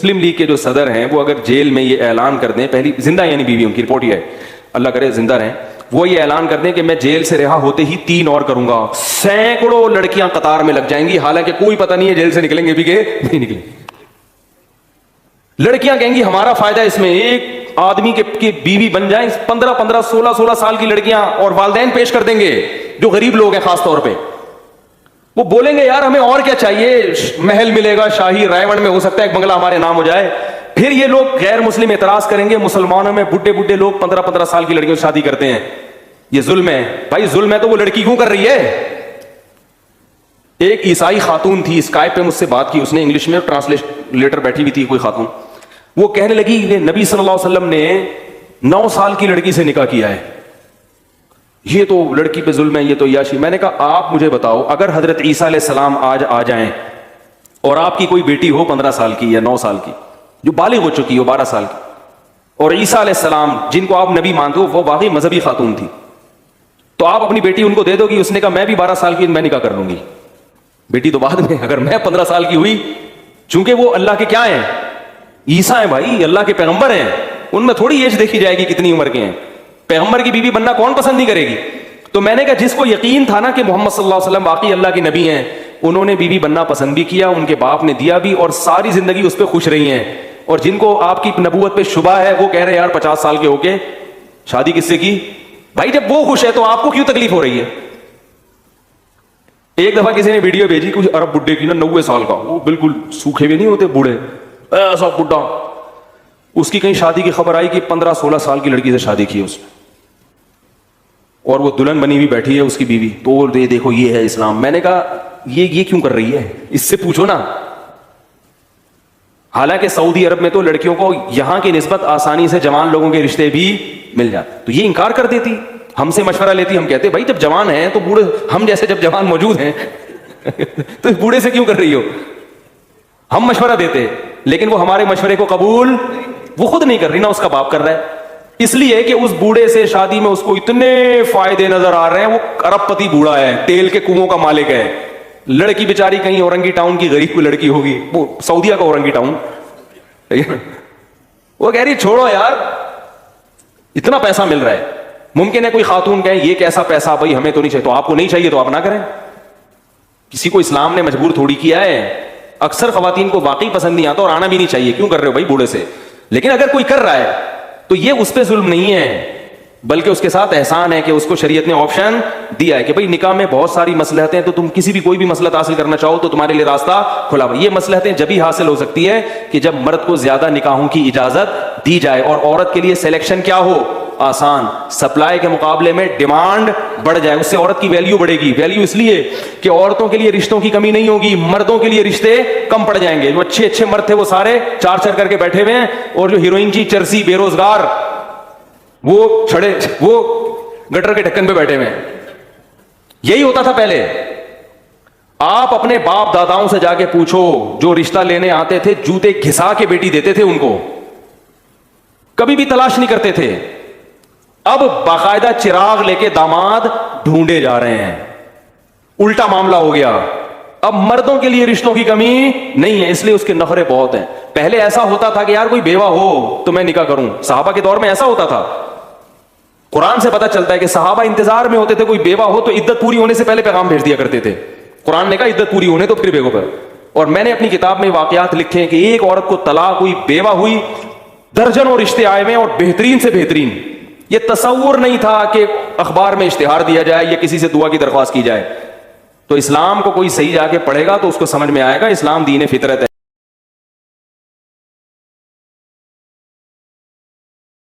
مسلم league کے جو صدر ہیں وہ اگر جیل میں یہ اعلان کر دیں, پہلی زندہ یعنی بیوی ان کی رپورٹ یہ ہے, اللہ کرے زندہ رہیں, وہ یہ اعلان کر دیں کہ میں جیل سے رہا ہوتے ہی 3 اور کروں گا, سینکڑوں لڑکیاں قطار میں لگ جائیں گی, حالانکہ کوئی پتہ نہیں ہے جیل سے نکلیں گے بھی کہ نہیں نکلیں. لڑکیاں کہیں گی ہمارا فائدہ اس میں, ایک آدمی کے بیوی بن جائیں, 15 16 سال کی لڑکیاں, اور والدین پیش کر دیں گے جو غریب لوگ ہیں خاص طور پہ. وہ بولیں گے یار ہمیں اور کیا چاہیے, محل ملے گا شاہی, رائے میں ہو سکتا ہے ایک بنگلہ ہمارے نام ہو جائے. پھر یہ لوگ غیر مسلم اعتراض کریں گے, مسلمانوں میں بڈھے لوگ 15 سال کی لڑکیوں سے شادی کرتے ہیں, یہ ظلم ہے. بھائی ظلم ہے تو وہ لڑکی کیوں کر رہی ہے؟ ایک عیسائی خاتون تھی, اسکائپ پہ مجھ سے بات کی اس نے انگلش میں, ٹرانسلیٹر بیٹھی ہوئی تھی کوئی خاتون, وہ کہنے لگی کہ نبی صلی اللہ علیہ وسلم نے 9 سال کی لڑکی سے نکاح کیا ہے, یہ تو لڑکی پہ ظلم ہے, یہ تو عیاشی. میں نے کہا آپ مجھے بتاؤ, اگر حضرت عیسیٰ علیہ السلام آج آ جائیں اور آپ کی کوئی بیٹی ہو 15 سال کی یا 9 سال کی جو بالغ ہو چکی ہو 12 سال کی, اور عیسیٰ علیہ السلام جن کو آپ نبی مانتے ہو وہ واقعی مذہبی خاتون تھی, تو آپ اپنی بیٹی ان کو دے دو گی؟ اس نے کہا میں بھی 12 سال کی میں نکاح کر لوں گی, بیٹی تو بعد میں, اگر میں 15 سال کی ہوئی, چونکہ وہ اللہ کے کیا ہیں, عیسیٰ ہیں بھائی, اللہ کے پیغمبر ہیں, ان میں تھوڑی ایج دیکھی جائے گی کتنی عمر کے ہیں. پیغمبر کی بیوی بننا کون پسند نہیں کرے گی؟ تو میں نے کہا جس کو یقین تھا نا کہ محمد صلی اللہ علیہ وسلم واقعی اللہ کے نبی ہیں, انہوں نے بیوی بننا پسند بھی کیا, ان کے باپ نے دیا بھی, اور ساری زندگی اس پہ خوش رہی ہیں. اور جن کو آپ کی نبوت پہ شبہ ہے وہ کہہ رہے ہیں یار 50 سال کے ہو کے شادی کس سے کی؟ بھائی جب وہ خوش ہے تو آپ کو کیوں تکلیف ہو رہی ہے؟ ایک دفعہ کسی نے ویڈیو بھیجی کچھ عرب بڈھے کی نا 90 سال کا, وہ بالکل سوکھے ہوئے نہیں ہوتے بوڑھے, ایسا بڈھا, اس کی کہیں شادی کی خبر آئی کہ 15-16 سال کی لڑکی سے شادی کی اس نے, اور وہ دلہن بنی ہوئی بیٹھی ہے اس کی بیوی, تو دیکھو یہ ہے اسلام. میں نے کہا یہ کیوں کر رہی ہے, اس سے پوچھو نا. حالانکہ سعودی عرب میں تو لڑکیوں کو یہاں کی نسبت آسانی سے جوان لوگوں کے رشتے بھی مل جاتے, تو یہ انکار کر دیتی, ہم سے مشورہ لیتی, ہم کہتے بھائی جب جوان ہیں تو بوڑھے, ہم جیسے جب جوان موجود ہیں تو بوڑھے سے کیوں کر رہی ہو؟ ہم مشورہ دیتے, لیکن وہ ہمارے مشورے کو قبول وہ خود نہیں کر رہی, نہ اس کا باپ کر رہا ہے, اس لیے کہ اس بوڑھے سے شادی میں اس کو اتنے فائدے نظر آ رہے ہیں, وہ ارب پتی بوڑھا ہے, تیل کے کنووں کا مالک ہے. لڑکی بیچاری کہیں اورنگی ٹاؤن کی غریب کوئی لڑکی ہوگی, وہ سعودیہ کا اورنگی ٹاؤن, وہ کہہ رہی چھوڑو یار اتنا پیسہ مل رہا ہے. ممکن ہے کوئی خاتون کہے یہ کیسا پیسہ بھائی ہمیں تو نہیں چاہیے, تو آپ کو نہیں چاہیے تو آپ نہ کریں. کسی کو اسلام نے مجبور تھوڑی کیا ہے. اکثر خواتین کو واقعی پسند نہیں آتا اور آنا بھی نہیں چاہیے, کیوں کر رہے ہو بھائی بوڑھے سے. لیکن اگر کوئی کر رہا ہے تو یہ اس پہ ظلم نہیں ہے, بلکہ اس کے ساتھ احسان ہے کہ اس کو شریعت نے آپشن دیا ہے کہ بھئی نکاح میں بہت ساری مصلحتیں ہیں, تو تم کسی بھی کوئی بھی مصلحت حاصل کرنا چاہو تو تمہارے لیے راستہ کھلا ہوا. یہ مصلحتیں جبھی حاصل ہو سکتی ہے کہ جب مرد کو زیادہ نکاحوں کی اجازت دی جائے, اور عورت کے لیے سلیکشن کیا ہو, آسان, سپلائی کے مقابلے میں ڈیمانڈ بڑھ جائے, اس سے عورت کی ویلیو بڑھے گی. ویلیو اس لیے کہ عورتوں کے لیے رشتوں کی کمی نہیں ہوگی, مردوں کے لیے رشتے کم پڑ جائیں گے. جو اچھے مرد تھے وہ سارے چار کر کے بیٹھے ہوئے ہیں, اور جو ہیروئن کی چرسی بے روزگار وہ چھڑے وہ گٹر کے ڈھکن پہ بیٹھے ہوئے ہیں. یہی ہوتا تھا پہلے. آپ اپنے باپ داداؤں سے جا کے پوچھو, جو رشتہ لینے آتے تھے جوتے گھسا کے بیٹی دیتے تھے ان کو, کبھی بھی تلاش نہیں کرتے تھے. اب باقاعدہ چراغ لے کے داماد ڈھونڈے جا رہے ہیں, الٹا معاملہ ہو گیا. اب مردوں کے لیے رشتوں کی کمی نہیں ہے, اس لیے اس کے نخرے بہت ہیں. پہلے ایسا ہوتا تھا کہ یار کوئی بیوہ ہو تو میں نکاح کروں, صحابہ کے دور میں ایسا ہوتا تھا. قرآن سے پتہ چلتا ہے کہ صحابہ انتظار میں ہوتے تھے کوئی بیوہ ہو تو عدت پوری ہونے سے پہلے پیغام بھیج دیا کرتے تھے. قرآن نے کہا عدت پوری ہونے تو پھر بیوہ پر. اور میں نے اپنی کتاب میں واقعات لکھے ہیں کہ ایک عورت کو طلاق ہوئی, بیوہ ہوئی, درجنوں رشتے آئے ہوئے اور بہترین سے بہترین. یہ تصور نہیں تھا کہ اخبار میں اشتہار دیا جائے یا کسی سے دعا کی درخواست کی جائے. تو اسلام کو کوئی صحیح جا کے پڑھے گا تو اس کو سمجھ میں آئے گا اسلام دین فطرت ہے.